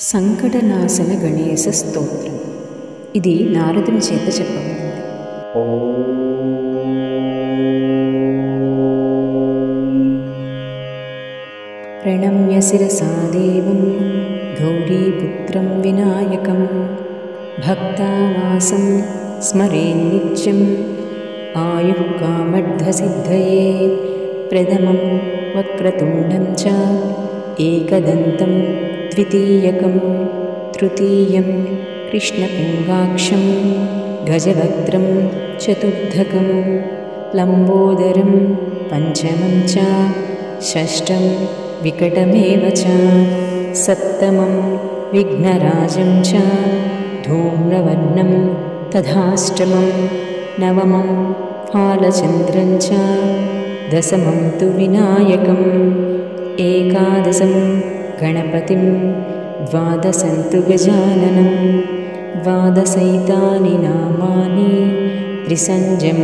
సంకటనాశన గణేశ స్తోత్రం. ఇది నారదుని చేత చెప్పబడింది. ప్రణమ్య శిరసా దేవం గౌరీపుత్రం వినాయకం భక్తావాసం స్మరేన్నిత్యం ఆయుః కామర్థసిద్ధయే ప్రథమం వక్రతుండం చ ఏకదంతం ద్వితీయకం తృతీయం కృష్ణపుంగాక్షం గజవక్త్రం చతుర్థకం లంబోదరం పంచమం చ షష్టం వికటమేవ చ సప్తమం విఘ్నరాజం చ ధూమ్రవర్ణం తథాష్టమం నవమం ఫాలచంద్రం చ దశమం తు వినాయకం ఏకాదశం గణపతిం ద్వాదశం తు గజాననం ద్వాదశైతాని నామాని త్రిసంజ్ఞం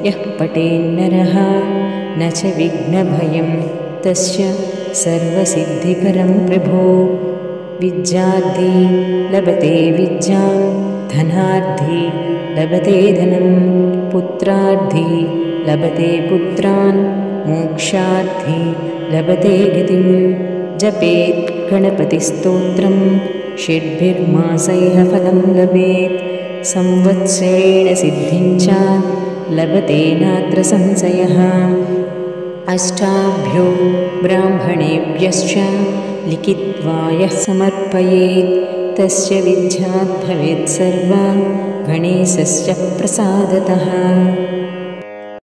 యః పఠేన్నరః న చ విఘ్నభయం తస్య సర్వసిద్ధికరం ప్రభో. విద్యార్థి లభతే విద్యాం ధనార్థి లభతే ధనం పుత్రార్థి లభతే పుత్రాన్ మోక్షార్థి లభతే గతిం. జపేత్ గణపతిస్తోత్రం షడ్భిర్మాసైః ఫలం లభేత్ సంవత్సరేణ సిద్ధిం చ లభతే నాత్ర సంశయః. అష్టాభ్యో బ్రాహ్మణేభ్యశ్చ లిఖిత్వా యః సమర్పయేత్ తస్య విద్యాత్ భవేత్ సర్వా గణేశస్య ప్రసాదతః.